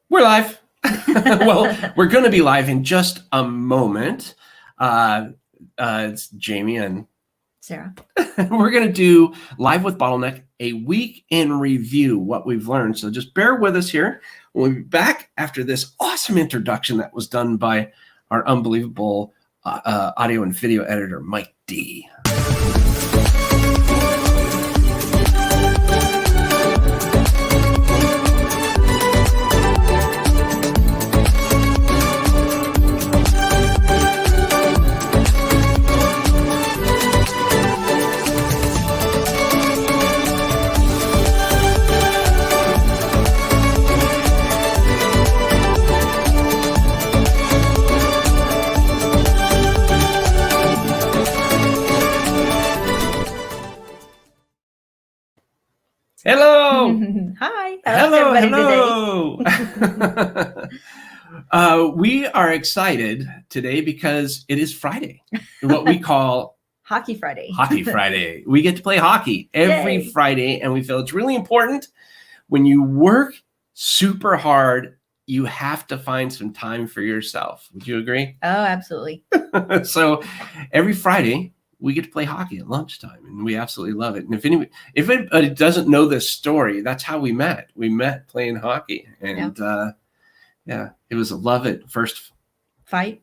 We're live. Well, we're going to be live in just a moment. It's Jamie and Sarah. We're going to do Live with Bottleneck, a week in review, what we've learned. So just bear with us here. We'll be back after this awesome introduction that was done by our unbelievable audio and video editor, Mike D. Hello. Hi. How's Hello. Today? We are excited today because it is Friday, what we call Hockey Friday. Hockey Friday. We get to play hockey every Friday, and we feel it's really important. When you work super hard, you have to find some time for yourself. Would you agree? Oh, absolutely. So every Friday, we get to play hockey at lunchtime, and we absolutely love it. And if anybody doesn't know this story, that's how we met. We met playing hockey, and it was a love at first fight.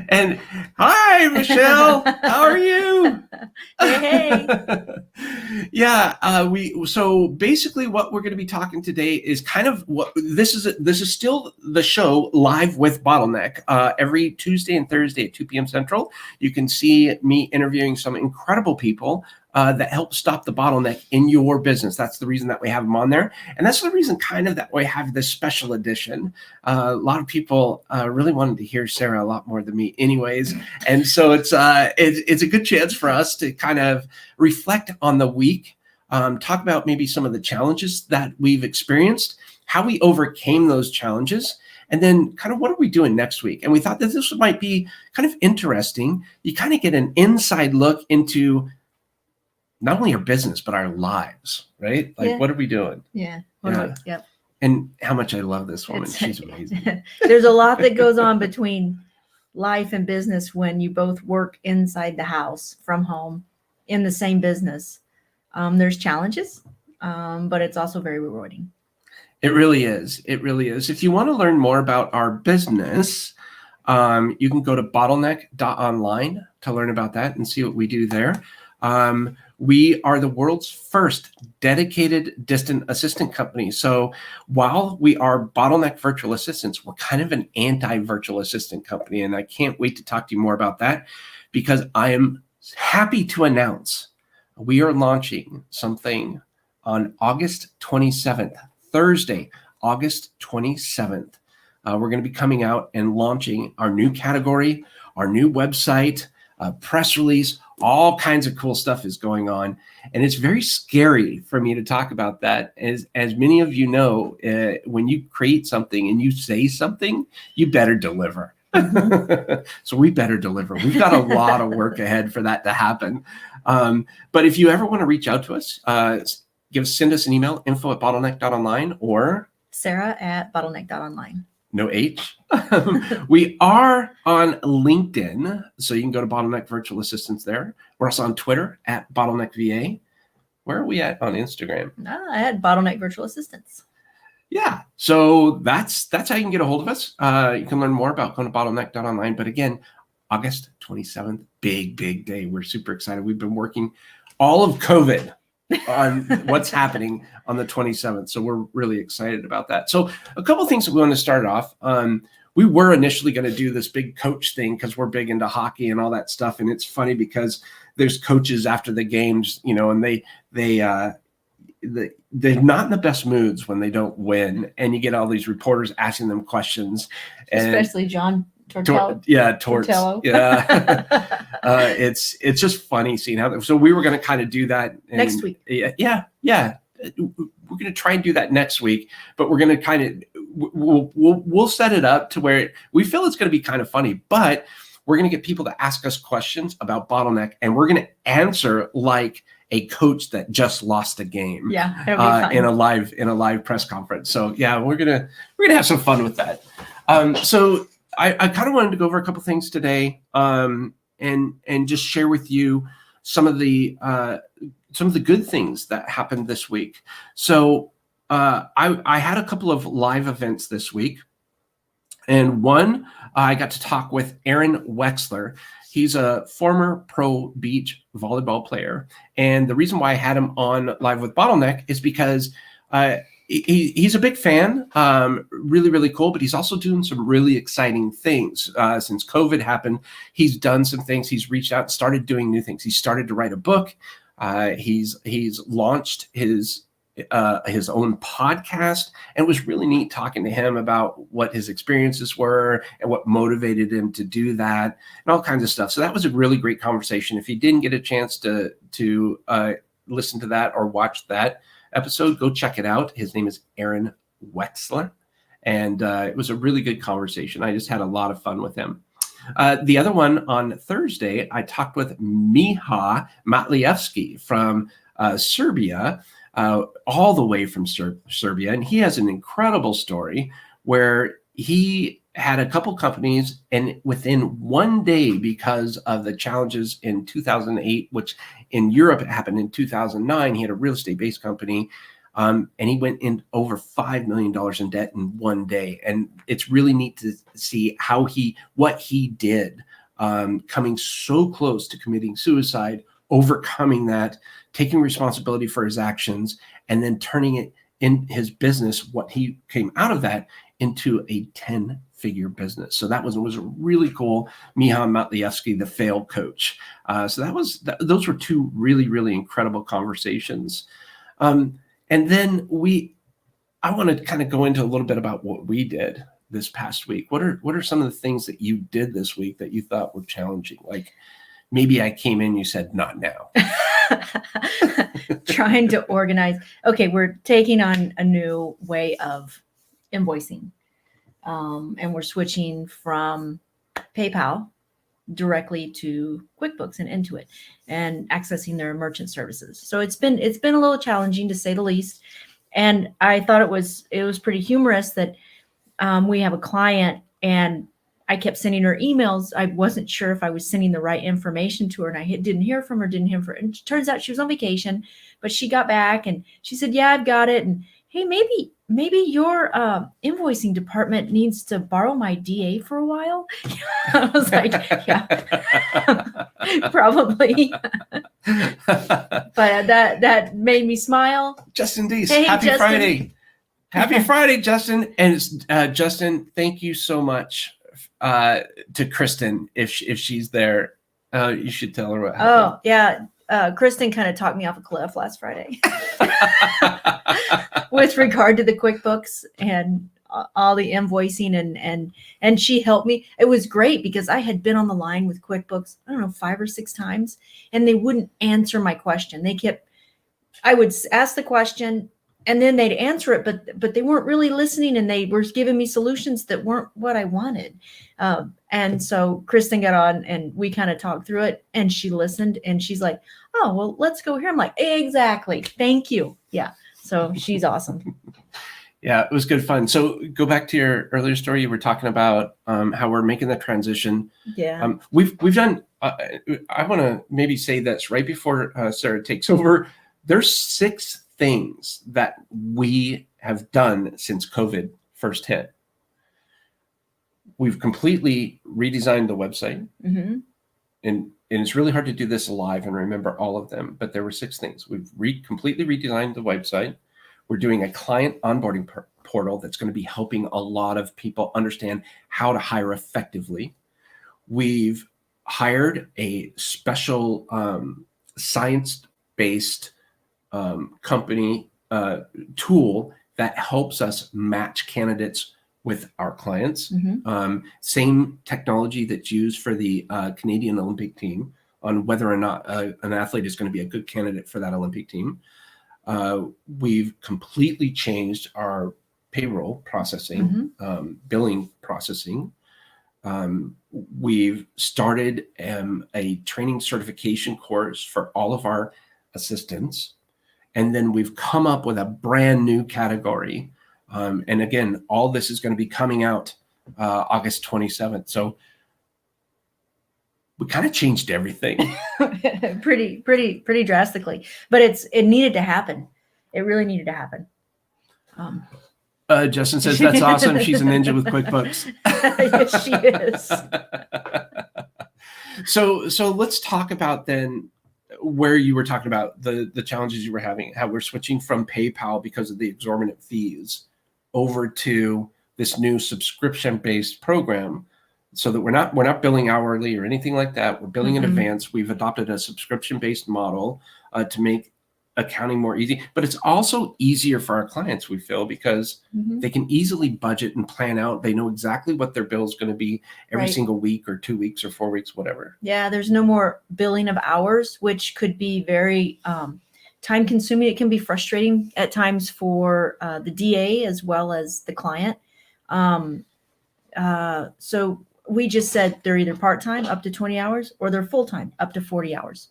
And hi, Michelle, how are you? Hey. So basically what we're going to be talking today is kind of what this is still the show Live with Bottleneck. Every Tuesday and Thursday at 2 p.m. Central, you can see me interviewing some incredible people that help stop the bottleneck in your business. That's the reason that we have them on there. And that's the reason kind of that we have this special edition. A lot of people really wanted to hear Sarah a lot more than me anyways. And so it's a good chance for us to kind of reflect on the week, talk about maybe some of the challenges that we've experienced, how we overcame those challenges, and then kind of what are we doing next week? And we thought that this might be kind of interesting. You kind of get an inside look into not only our business, but our lives, right? Like, what are we doing? Yeah. Yep. And how much I love this woman. She's amazing. There's a lot that goes on between life and business when you both work inside the house from home in the same business. There's challenges, but it's also very rewarding. It really is. It really is. If you want to learn more about our business, you can go to bottleneck.online to learn about that and see what we do there. We are the world's first dedicated distant assistant company. So while we are Bottleneck Virtual Assistants, we're kind of an anti-virtual assistant company. And I can't wait to talk to you more about that because I am happy to announce we are launching something on August 27th, Thursday, August 27th. We're going to be coming out and launching our new category, our new website, press release. All kinds of cool stuff is going on. And it's very scary for me to talk about that. As many of you know, when you create something and you say something, you better deliver. Mm-hmm. So we better deliver. We've got a lot of work ahead for that to happen. But if you ever want to reach out to us, send us an email, info@bottleneck.online or Sarah@bottleneck.online. No H. We are on LinkedIn, so you can go to Bottleneck Virtual Assistants there. We're also on Twitter @BottleneckVA. Where are we at on Instagram? I had Bottleneck Virtual Assistants. Yeah, so that's how you can get a hold of us. You can learn more about going to bottleneck.online. But again, August 27th, big day. We're super excited. We've been working all of COVID on what's happening on the 27th. So we're really excited about that. So a couple of things that we want to start off. We were initially going to do this big coach thing because we're big into hockey and all that stuff. And it's funny because there's coaches after the games, and they're not in the best moods when they don't win. And you get all these reporters asking them questions. Especially John Tortello. Tortello. Yeah. It's just funny seeing how. So we were going to kind of do that next week. Yeah. We're going to try and do that next week, but we're going to kind of we'll set it up to where we feel it's going to be kind of funny, but we're going to get people to ask us questions about Bottleneck, and we're going to answer like a coach that just lost a game. Yeah, it'll be fun. in a live press conference. So yeah, we're gonna have some fun with that. So I kind of wanted to go over a couple things today, and just share with you some of the good things that happened this week. So I had a couple of live events this week, and one I got to talk with Aaron Wexler. He's a former pro beach volleyball player, and the reason why I had him on live with Bottleneck is because he's a big fan, really, really cool, but he's also doing some really exciting things. Since COVID happened, he's done some things. He's reached out and started doing new things. He started to write a book. He's launched his own podcast, and it was really neat talking to him about what his experiences were and what motivated him to do that and all kinds of stuff. So that was a really great conversation. If you didn't get a chance to listen to that or watch that episode, go check it out. His name is Aaron Wexler, and it was a really good conversation. I just had a lot of fun with him. The other one on Thursday, I talked with Miha Matlievski from Serbia, all the way from Serbia. And he has an incredible story where he had a couple companies, and within one day, because of the challenges in 2008, which in Europe it happened in 2009, he had a real estate-based company, and he went in over $5 million in debt in one day. And it's really neat to see what he did, coming so close to committing suicide, overcoming that, taking responsibility for his actions, and then turning it in his business, what he came out of that, into a 10-figure business. So that was really cool. Miha Matlievski, the fail coach. So those were two really, really incredible conversations. And then I want to kind of go into a little bit about what we did this past week. What are some of the things that you did this week that you thought were challenging? Like, maybe I came in, you said, not now. Trying to organize. Okay, we're taking on a new way of invoicing. And we're switching from PayPal directly to QuickBooks and Intuit, and accessing their merchant services. So it's been a little challenging, to say the least. And I thought it was pretty humorous that we have a client, and I kept sending her emails. I wasn't sure if I was sending the right information to her, and I didn't hear from her. And it turns out she was on vacation, but she got back and she said, "Yeah, I've got it." And hey, maybe your invoicing department needs to borrow my DA for a while. I was like, yeah, probably. But that made me smile. Justin Deese, hey, happy Justin. Friday. Happy Friday, Justin. And Justin, thank you so much to Kristen. If she's there, you should tell her what happened. Oh, yeah. Kristen kind of talked me off a cliff last Friday with regard to the QuickBooks and all the invoicing, and she helped me. It was great because I had been on the line with QuickBooks, I don't know, 5 or 6 times, and they wouldn't answer my question. I would ask the question and then they'd answer it, but they weren't really listening, and they were giving me solutions that weren't what I wanted. And so Kristen got on and we kind of talked through it, and she listened, and she's like, "Oh, well, let's go here." I'm like, "Exactly. Thank you." Yeah. So she's awesome. Yeah, it was good fun. So go back to your earlier story. You were talking about how we're making the transition. Yeah. We've done, I want to maybe say this right before Sarah takes over. There's 6 things that we have done since COVID first hit. We've completely redesigned the website. Mm-hmm. And it's really hard to do this live and remember all of them, but there were 6 things. We've completely redesigned the website. We're doing a client onboarding portal that's going to be helping a lot of people understand how to hire effectively. We've hired a special science-based company tool that helps us match candidates with our clients. Mm-hmm. Same technology that's used for the Canadian Olympic team on whether or not an athlete is going to be a good candidate for that Olympic team. We've completely changed our payroll processing, Mm-hmm. Billing processing. We've started a training certification course for all of our assistants. And then we've come up with a brand new category. And again, all this is going to be coming out August 27th. So we kind of changed everything. pretty drastically, but it needed to happen. It really needed to happen. Justin says, that's awesome. She's a ninja with QuickBooks. Yes, she is. So let's talk about then where you were talking about the challenges you were having, how we're switching from PayPal because of the exorbitant fees over to this new subscription-based program, so that we're not billing hourly or anything like that. We're billing in advance. We've adopted a subscription-based model to make accounting more easy, but it's also easier for our clients, we feel, because they can easily budget and plan out. They know exactly what their bill is going to be every single week or 2 weeks or 4 weeks, whatever. Yeah, there's no more billing of hours, which could be very time consuming. It can be frustrating at times for the DA as well as the client. So we just said they're either part-time up to 20 hours or they're full-time up to 40 hours.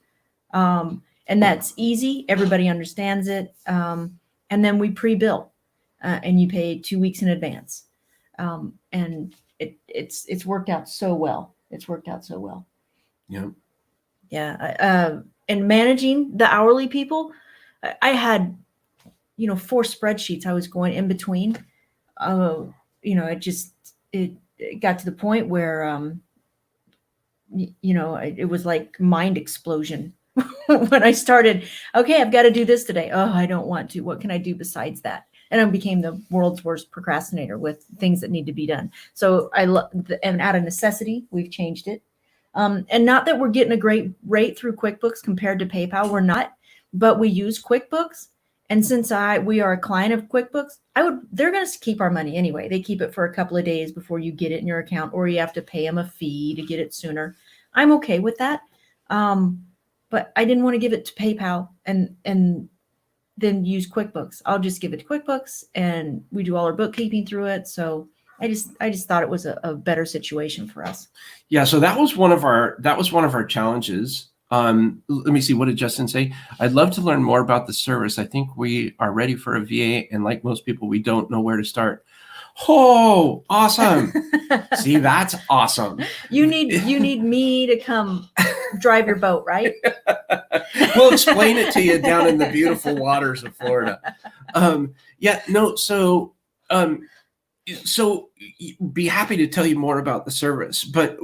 And that's easy. Everybody understands it. And then we pre-bill and you pay 2 weeks in advance. And it's worked out so well. It's worked out so well. Yeah. Yeah. And managing the hourly people, I had, 4 spreadsheets I was going in between. It got to the point where, it was like mind explosion. When I started, okay, I've got to do this today. Oh, I don't want to. What can I do besides that? And I became the world's worst procrastinator with things that need to be done. So and out of necessity, we've changed it. And not that we're getting a great rate through QuickBooks compared to PayPal. We're not, but we use QuickBooks. And since we are a client of QuickBooks, they're going to keep our money anyway. They keep it for a couple of days before you get it in your account, or you have to pay them a fee to get it sooner. I'm okay with that. But I didn't want to give it to PayPal and then use QuickBooks. I'll just give it to QuickBooks and we do all our bookkeeping through it. So I just thought it was a better situation for us. Yeah. So that was one of our challenges. Let me see. What did Justin say? I'd love to learn more about the service. I think we are ready for a VA, and like most people, we don't know where to start. Oh, awesome. See, that's awesome. You need me to come drive your boat, right? We'll explain it to you down in the beautiful waters of Florida. So be happy to tell you more about the service, but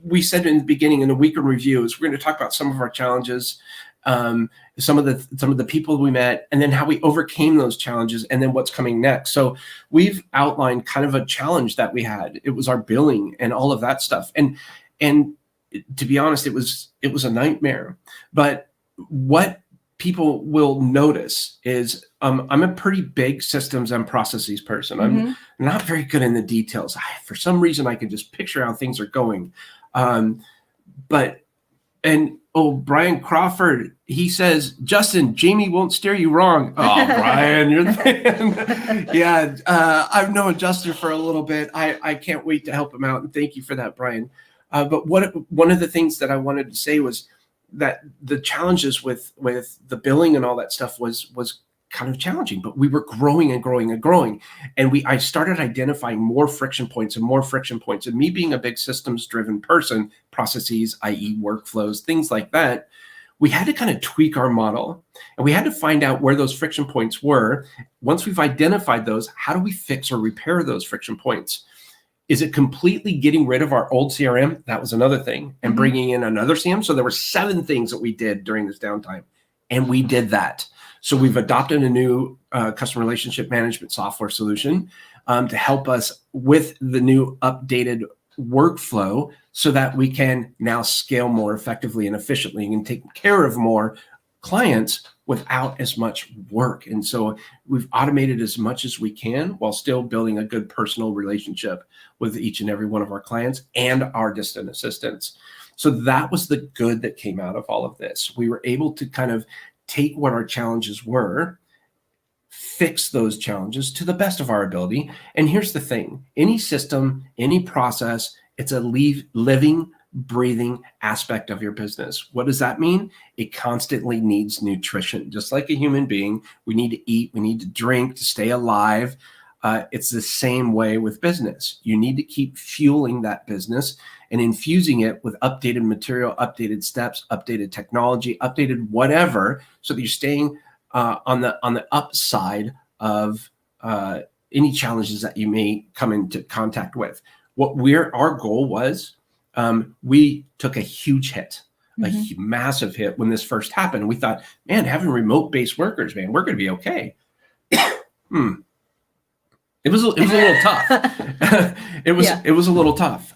we said in the beginning in the week in review is we're going to talk about some of our challenges, some of the people we met, and then how we overcame those challenges, and then what's coming next. So we've outlined kind of a challenge that we had. It was our billing and all of that stuff. And to be honest, it was a nightmare. But what people will notice is I'm a pretty big systems and processes person. I'm not very good in the details. For some reason, I can just picture how things are going. Brian Crawford, he says, Justin, Jamie won't steer you wrong. Oh, Brian, you're the man. Yeah, I've known Justin for a little bit. I can't wait to help him out. And thank you for that, Brian. But one of the things that I wanted to say was that the challenges with the billing and all that stuff was kind of challenging, but we were growing and growing and growing. And I started identifying more friction points. And me being a big systems driven person, processes, i.e. workflows, things like that, we had to kind of tweak our model, and we had to find out where those friction points were. Once we've identified those, how do we fix or repair those friction points? Is it completely getting rid of our old CRM? That was another thing. And bringing in another CRM. So there were 7 things that we did during this downtime, and we did that. So we've adopted a new customer relationship management software solution to help us with the new updated workflow, so that we can now scale more effectively and efficiently and take care of more clients without as much work. And so we've automated as much as we can while still building a good personal relationship with each and every one of our clients and our distant assistants. So that was the good that came out of all of this. We were able to kind of take what our challenges were, fix those challenges to the best of our ability. And here's the thing: any system, any process, it's a living, breathing aspect of your business. What does that mean? It constantly needs nutrition. Just like a human being, we need to eat, we need to drink to stay alive. It's the same way with business. You need to keep fueling that business and infusing it with updated material, updated steps, updated technology, updated whatever, so that you're staying on the upside of any challenges that you may come into contact with. Our goal was, we took a huge hit, massive hit when this first happened. We thought, man, having remote-based workers, man, we're going to be okay. It was a little tough. It was a little tough.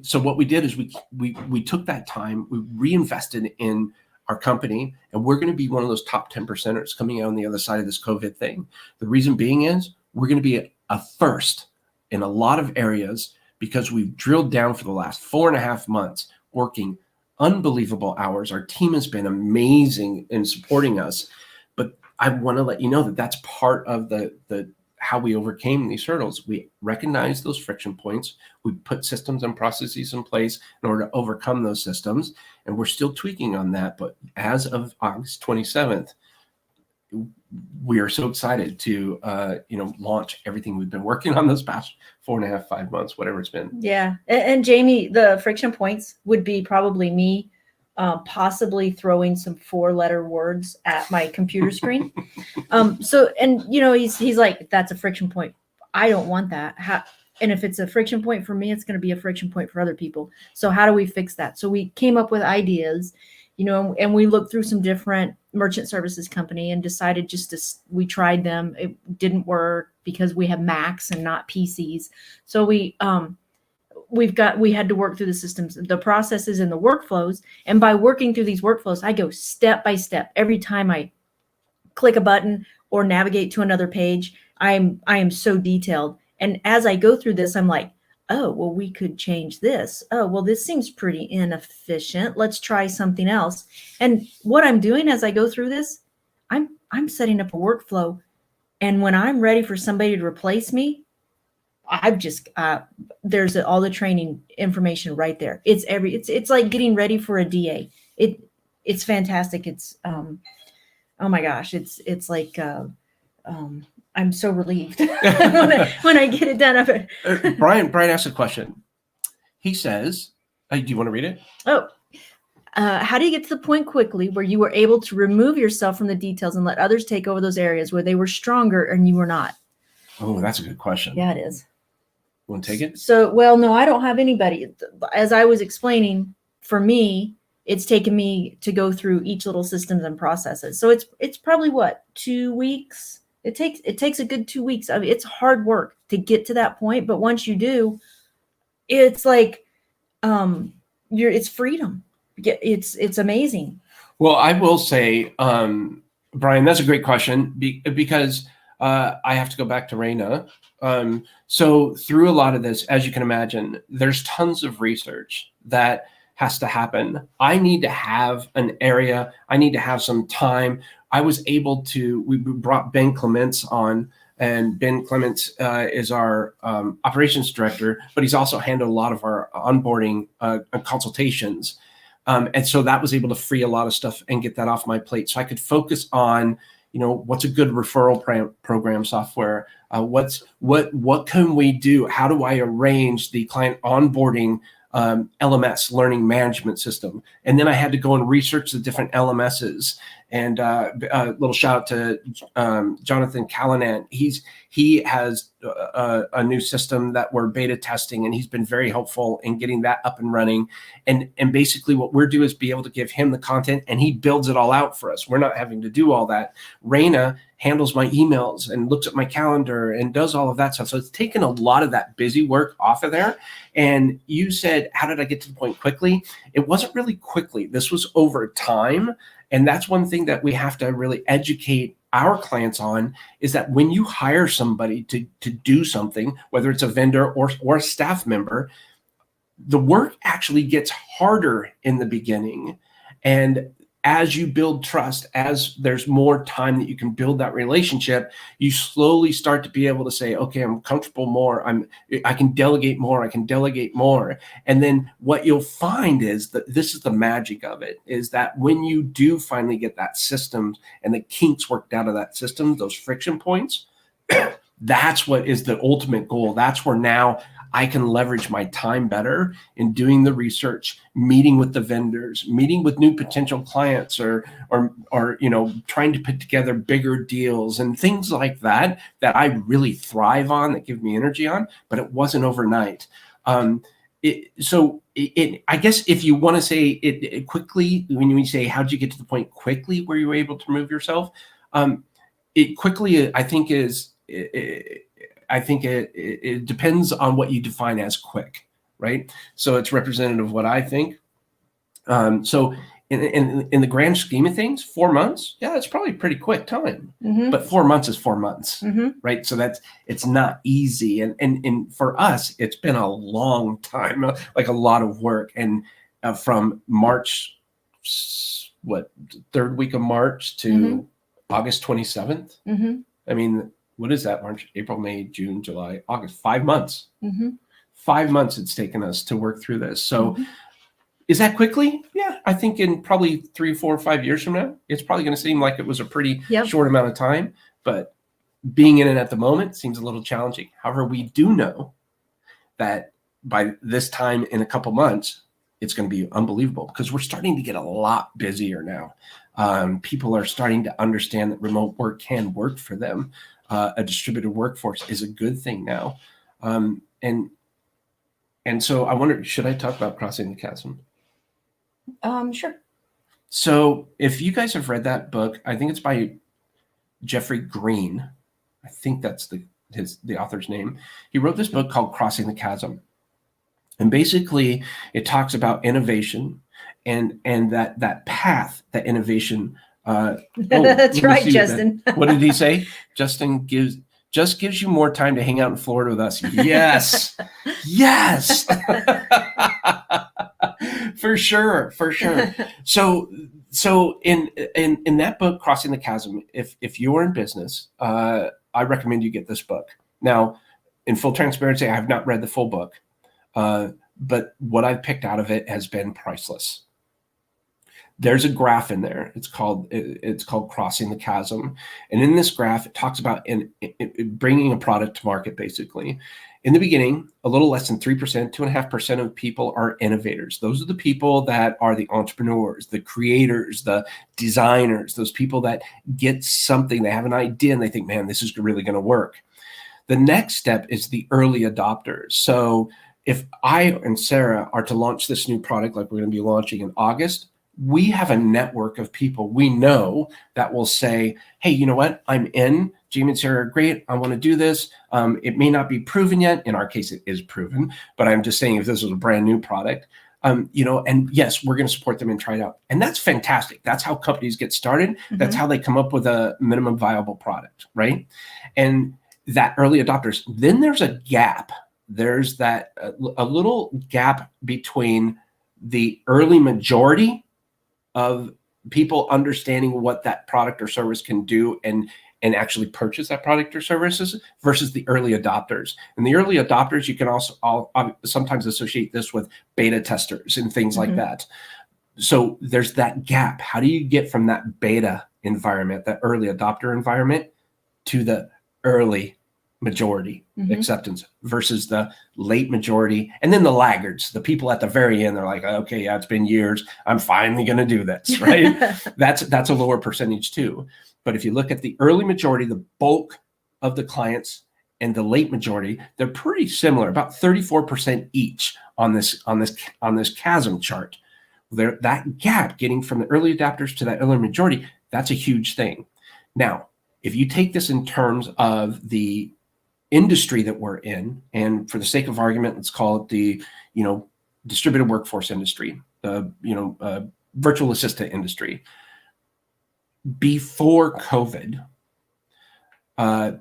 So what we did is we took that time, we reinvested in our company, and we're going to be one of those top 10%ers coming out on the other side of this COVID thing. The reason being is we're going to be a first in a lot of areas, because we've drilled down for the last 4.5 months, working unbelievable hours. Our team has been amazing in supporting us, but I want to let you know that that's part of the how we overcame these hurdles. We recognized those friction points. We put systems and processes in place in order to overcome those systems. And we're still tweaking on that. But as of August 27th, we are so excited to, launch everything we've been working on those past 4.5, 5 months, whatever it's been. Yeah. And Jamie, the friction points would be probably me possibly throwing some 4-letter words at my computer screen. He's like, that's a friction point. I don't want that. And if it's a friction point for me, it's going to be a friction point for other people. So how do we fix that? So we came up with ideas, and we looked through some different merchant services company and decided we tried them. It didn't work because we have Macs and not PCs. So we had to work through the systems, the processes, and the workflows. And by working through these workflows, I go step by step. Every time I click a button or navigate to another page, I am so detailed. And as I go through this, I'm like, oh, well, we could change this. Oh, well, this seems pretty inefficient. Let's try something else. And what I'm doing as I go through this, I'm setting up a workflow. And when I'm ready for somebody to replace me, I've just there's all the training information right there. It's like getting ready for a DA. It's fantastic. It's oh my gosh, it's like I'm so relieved when I get it done. Brian asked a question. He says, do you want to read it? How do you get to the point quickly where you were able to remove yourself from the details and let others take over those areas where they were stronger and you were not? Oh, that's a good question. Yeah, it is. Want to take it? So, well, no, I don't have anybody. As I was explaining, for me, it's taken me to go through each little systems and processes. So it's probably 2 weeks. It takes a good 2 weeks. I mean, it's hard work to get to that point, but once you do, it's like it's freedom. It's amazing. Well, I will say, Brian, that's a great question because I have to go back to Raina. So through a lot of this, as you can imagine, there's tons of research that has to happen. I need to have an area. I need to have some time. We brought Ben Clements on, and Ben Clements is our operations director, but he's also handled a lot of our onboarding consultations. And so that was able to free a lot of stuff and get that off my plate. So I could focus on, what's a good referral program software? What can we do? How do I arrange the client onboarding LMS, learning management system? And then I had to go and research the different LMSs. And a little shout out to Jonathan Callanan. He has a new system that we're beta testing, and he's been very helpful in getting that up and running. And basically what we're doing is be able to give him the content, and he builds it all out for us. We're not having to do all that. Raina handles my emails and looks at my calendar and does all of that stuff. So it's taken a lot of that busy work off of there. And you said, how did I get to the point quickly? It wasn't really quickly. This was over time. And that's one thing that we have to really educate our clients on, is that when you hire somebody to do something, whether it's a vendor or a staff member, the work actually gets harder in the beginning. And as you build trust, as there's more time that you can build that relationship, you slowly start to be able to say, okay, I'm comfortable more. I can delegate more. I can delegate more. And then what you'll find is that this is the magic of it, is that when you do finally get that system and the kinks worked out of that system, those friction points, that's what is the ultimate goal. That's where now I can leverage my time better in doing the research, meeting with the vendors, meeting with new potential clients, or trying to put together bigger deals and things like that I really thrive on, that give me energy on. But it wasn't overnight. I guess if you want to say it quickly, when you say how did you get to the point quickly where you were able to remove yourself, it quickly I think is. It depends on what you define as quick, right? So it's representative of what I think. So in the grand scheme of things, 4 months, yeah, it's probably pretty quick time. Mm-hmm. But 4 months is 4 months, mm-hmm. right? So it's not easy, and for us, it's been a long time, like a lot of work, and from March, third week of March to mm-hmm. August 27th. Mm-hmm. I mean, what is that? March, April, May, June, July, August, 5 months. Mm-hmm. 5 months it's taken us to work through this. So mm-hmm. Is that quickly? Yeah, I think in probably 3, 4, 5 years from now, it's probably going to seem like it was a pretty short amount of time. But being in it at the moment seems a little challenging. However, we do know that by this time in a couple months, it's going to be unbelievable because we're starting to get a lot busier now. People are starting to understand that remote work can work for them. A distributed workforce is a good thing now. And so I wonder, should I talk about Crossing the Chasm? Sure. So if you guys have read that book, I think it's by Jeffrey Green. I think that's the author's name. He wrote this book called Crossing the Chasm. And basically it talks about innovation and that path, that innovation. That's right, Justin. What did he say? Justin just gives you more time to hang out in Florida with us. Yes. Yes. For sure. So in that book, Crossing the Chasm, if you're in business, I recommend you get this book. Now, in full transparency, I have not read the full book, but what I've picked out of it has been priceless. There's a graph in there. It's called Crossing the Chasm. And in this graph, it talks about bringing a product to market, basically. In the beginning, a little less than 3%, 2.5% of people are innovators. Those are the people that are the entrepreneurs, the creators, the designers, those people that get something, they have an idea and they think, man, this is really going to work. The next step is the early adopters. So if I and Sarah are to launch this new product, like we're going to be launching in August, we have a network of people we know that will say, hey, you know what? I'm in. Jaime and Sara are great. I want to do this. It may not be proven yet. In our case, it is proven. But I'm just saying if this was a brand new product, and yes, we're going to support them and try it out. And that's fantastic. That's how companies get started. Mm-hmm. That's how they come up with a minimum viable product, right? And that early adopters. Then there's a gap. There's that a little gap between the early majority of people understanding what that product or service can do and actually purchase that product or services versus the early adopters. And the early adopters, you can also sometimes associate this with beta testers and things like that. So there's that gap. How do you get from that beta environment, that early adopter environment, to the early majority acceptance versus the late majority, and then the laggards, the people at the very end? They're like, okay, yeah, it's been years, I'm finally going to do this, right? That's a lower percentage too. But if you look at the early majority, the bulk of the clients, and the late majority, they're pretty similar, about 34% each on this chasm chart. That gap getting from the early adopters to that early majority, that's a huge thing. Now, if you take this in terms of the industry that we're in, and for the sake of argument, let's call it the distributed workforce industry, the virtual assistant industry. Before COVID,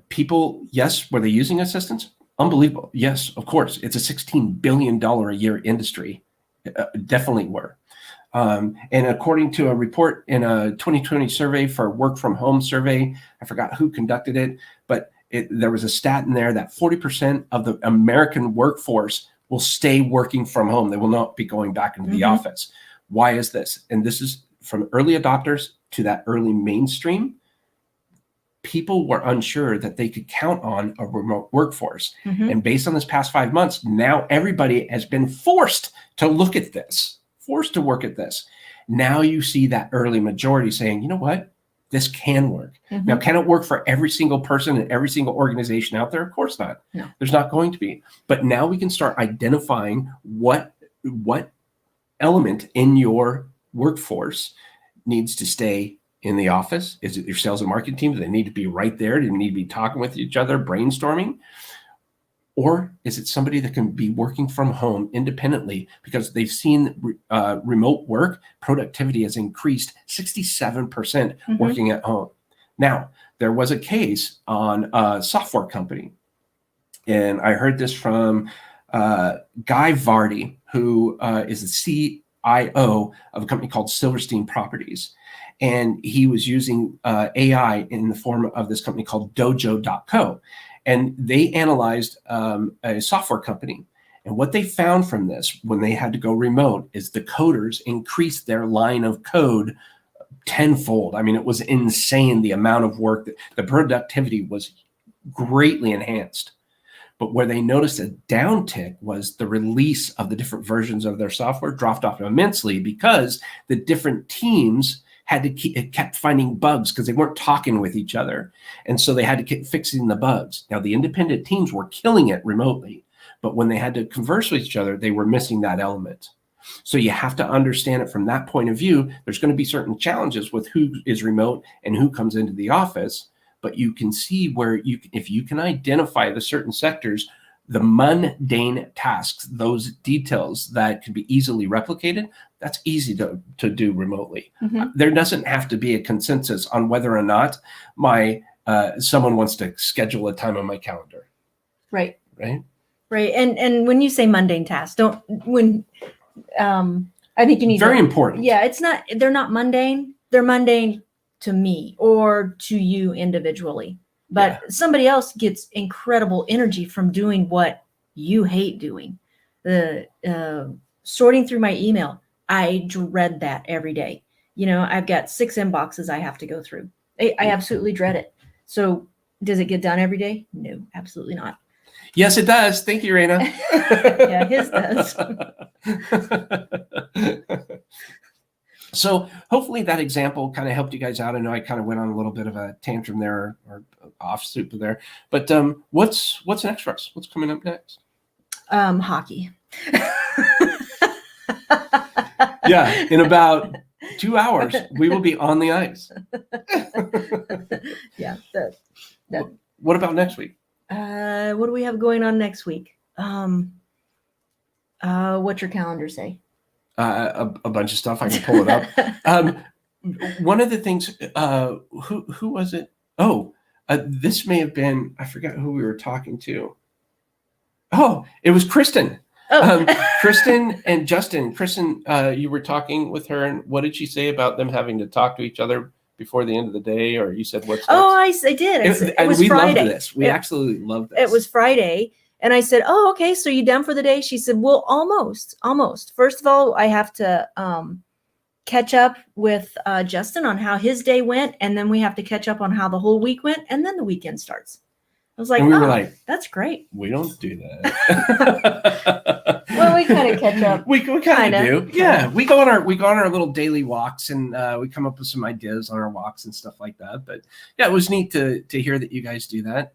people, yes, were they using assistants? Unbelievable. Yes, of course. It's a $16 billion a year industry. Definitely were. And according to a report in a 2020 survey for work from home survey, I forgot who conducted it, but there was a stat in there that 40% of the American workforce will stay working from home. They will not be going back into the office. Why is this? And this is from early adopters to that early mainstream. People were unsure that they could count on a remote workforce. And based on this past 5 months, now everybody has been forced to look at this, forced to work at this. Now you see that early majority saying, you know what, this can work. Now, can it work for every single person and every single organization out there? Of course not. No. There's not going to be. But now we can start identifying what element in your workforce needs to stay in the office. Is it your sales and marketing team? Do they need to be right there? Do they need to be talking with each other, brainstorming? Or is it somebody that can be working from home independently because they've seen remote work productivity has increased 67% working at home? Now, there was a case on a software company, and I heard this from Guy Vardy, who is the CIO of a company called Silverstein Properties. And he was using AI in the form of this company called Dojo.co. And they analyzed a software company. And what they found from this when they had to go remote is the coders increased their line of code tenfold. I mean, it was insane the amount of work that the productivity was greatly enhanced. But where they noticed a downtick was the release of the different versions of their software dropped off immensely because the different teams kept finding bugs because they weren't talking with each other. And so they had to keep fixing the bugs. Now, the independent teams were killing it remotely, but when they had to converse with each other, they were missing that element. So you have to understand it from that point of view. There's going to be certain challenges with who is remote and who comes into the office, but you can see where if you can identify the certain sectors, the mundane tasks, those details that can be easily replicated, that's easy to do remotely. There doesn't have to be a consensus on whether or not someone wants to schedule a time on my calendar. Right. Right. Right. And when you say mundane tasks, I think you need very important. Yeah, they're not mundane. They're mundane to me or to you individually. But somebody else gets incredible energy from doing what you hate doing. Sorting through my email, I dread that every day. I've got 6 inboxes I have to go through. I absolutely dread it. So does it get done every day? No, absolutely not. Yes, it does. Thank you, Raina. Yeah, his does. So hopefully that example kind of helped you guys out. I know I kind of went on a little bit of a tantrum there or offsuit there, but what's next for us? What's coming up next? Hockey. Yeah, in about 2 hours, we will be on the ice. Yeah. What about next week? What do we have going on next week? What's your calendar say? A bunch of stuff. I can pull it up. One of the things, who was it? Oh, this may have been, I forgot who we were talking to. Oh, it was Kristen. Oh. Kristen and Justin. Kristen, you were talking with her, and what did she say about them having to talk to each other before the end of the day? Or you said what's next? Oh, I did. It was we Friday. Loved this. We absolutely loved this. It was Friday. And I said, oh, okay, so you done for the day? She said, well, almost. First of all, I have to catch up with Justin on how his day went. And then we have to catch up on how the whole week went. And then the weekend starts. I was like, and we were like, that's great. We don't do that. Well, we kind of catch up. We kind of do. Yeah. We go on our little daily walks, and we come up with some ideas on our walks and stuff like that. But yeah, it was neat to hear that you guys do that,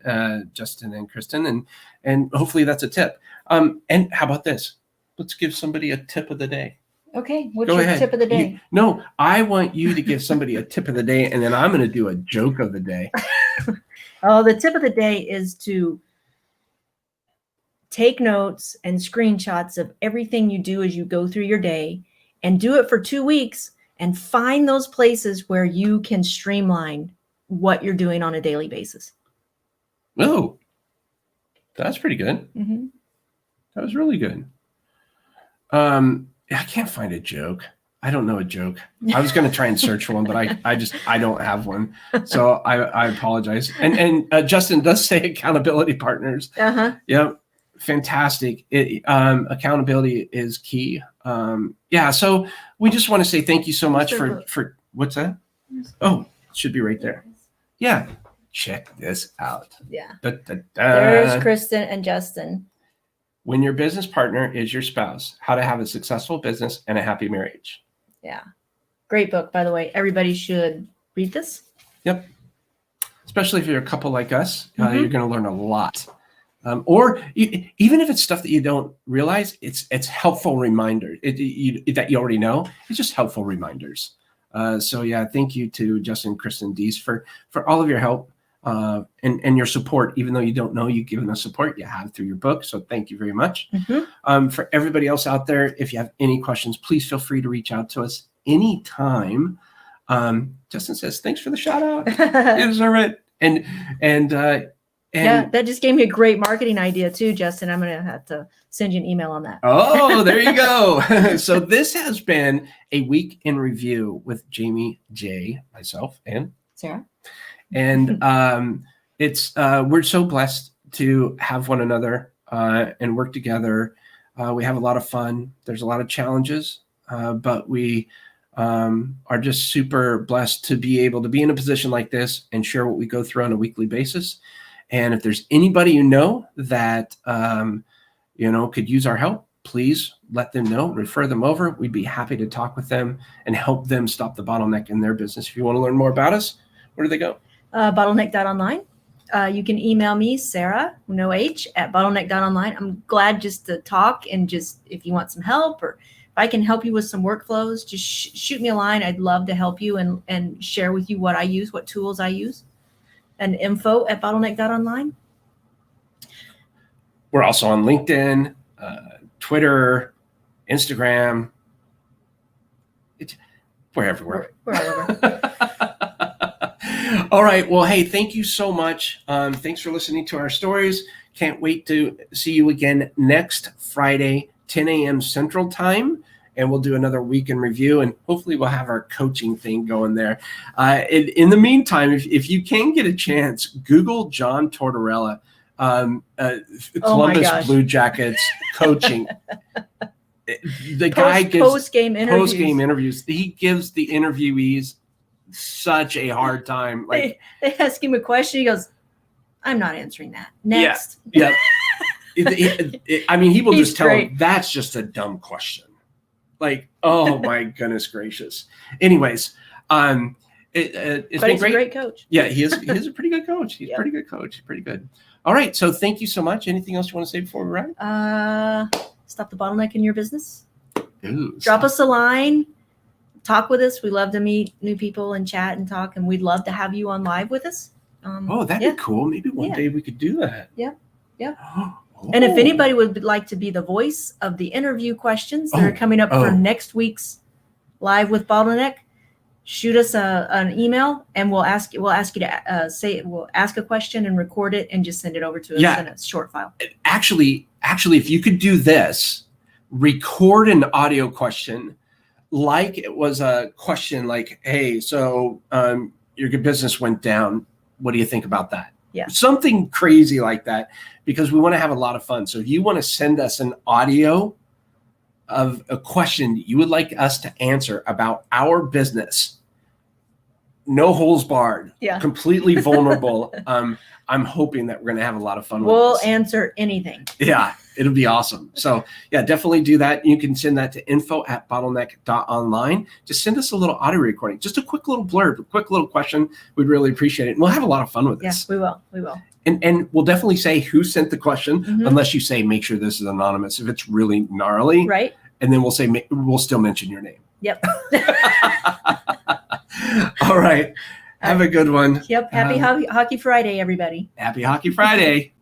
Justin and Kristen, and hopefully that's a tip. And how about this? Let's give somebody a tip of the day. Okay. What's your tip of the day? No, I want you to give somebody a tip of the day, and then I'm going to do a joke of the day. Oh, the tip of the day is to take notes and screenshots of everything you do as you go through your day, and do it for 2 weeks, and find those places where you can streamline what you're doing on a daily basis. Oh, that's pretty good. Mm-hmm. That was really good. I can't find a joke. I don't know a joke. I was going to try and search for one, but I don't have one. So I apologize. And Justin does say accountability partners. Uh-huh. Yep. Fantastic. Accountability is key. So we just want to say thank you so much for what's that? Oh, it should be right there. Yeah. Check this out. Yeah. Da, da, da. There's Kristen and Justin. When your business partner is your spouse, how to have a successful business and a happy marriage. Yeah. Great book, by the way. Everybody should read this. Yep. Especially if you're a couple like us, you're going to learn a lot. Even if it's stuff that you don't realize, it's helpful reminders that you already know. It's just helpful reminders. Thank you to Justin and Kristen Dees for all of your help and your support. Even though you don't know, you've given us support you have through your book. So thank you very much. For everybody else out there, if you have any questions, please feel free to reach out to us anytime. Justin says, thanks for the shout out. You deserve it. And that just gave me a great marketing idea too, Justin. I'm going to have to send you an email on that. Oh, there you go. So this has been a week in review with Jamie, Jay, myself, and Sarah. And we're so blessed to have one another and work together. We have a lot of fun. There's a lot of challenges, but we are just super blessed to be able to be in a position like this and share what we go through on a weekly basis. And if there's anybody that could use our help, please let them know, refer them over. We'd be happy to talk with them and help them stop the bottleneck in their business. If you want to learn more about us, where do they go? Bottleneck.online. You can email me, Sarah, no H, at bottleneck.online. I'm glad just to talk and just if you want some help or if I can help you with some workflows, just shoot me a line. I'd love to help you and share with you what I use, what tools I use. And info at bottleneck.online. We're also on LinkedIn, Twitter, Instagram. We're everywhere. We're everywhere. All right. Well, hey, thank you so much. Thanks for listening to our stories. Can't wait to see you again next Friday, 10 a.m. Central Time. And we'll do another week in review, and hopefully we'll have our coaching thing going there. In the meantime, if you can get a chance, Google John Tortorella, Columbus Blue Jackets coaching. The guy gives post-game interviews. He gives the interviewees such a hard time. Like they ask him a question, he goes, "I'm not answering that." Next. Yeah. I mean, he will just tell great. him that's just a dumb question. Like, oh my goodness gracious. Anyways, it's been he's a great coach. Yeah, he is a pretty good coach. He's a pretty good coach. Pretty good. All right. So thank you so much. Anything else you want to say before we wrap? Stop the bottleneck in your business. Ooh, Drop us a line. Talk with us. We love to meet new people and chat and talk, and we'd love to have you on live with us. That'd be cool. Maybe one day we could do that. Yeah. And if anybody would like to be the voice of the interview questions that are coming up for next week's Live with Bottleneck, shoot us an email and we'll ask you to we'll ask a question and record it and just send it over to us in a short file. Actually, if you could do this, record an audio question like it was a question like, hey, so your business went down. What do you think about that? Yeah. Something crazy like that, because we want to have a lot of fun. So if you want to send us an audio of a question you would like us to answer about our business, no holes barred, completely vulnerable. I'm hoping that we're going to have a lot of fun with this. We'll answer anything. Yeah, it'll be awesome. So definitely do that. You can send that to info@bottleneck.online. Just send us a little audio recording, just a quick little blurb, a quick little question. We'd really appreciate it. And we'll have a lot of fun with this. Yeah, we will. And we'll definitely say who sent the question, unless you say, make sure this is anonymous. If it's really gnarly. Right. And then we'll still mention your name. Yep. All right. Have a good one. Yep. Happy Hockey Friday, everybody. Happy Hockey Friday.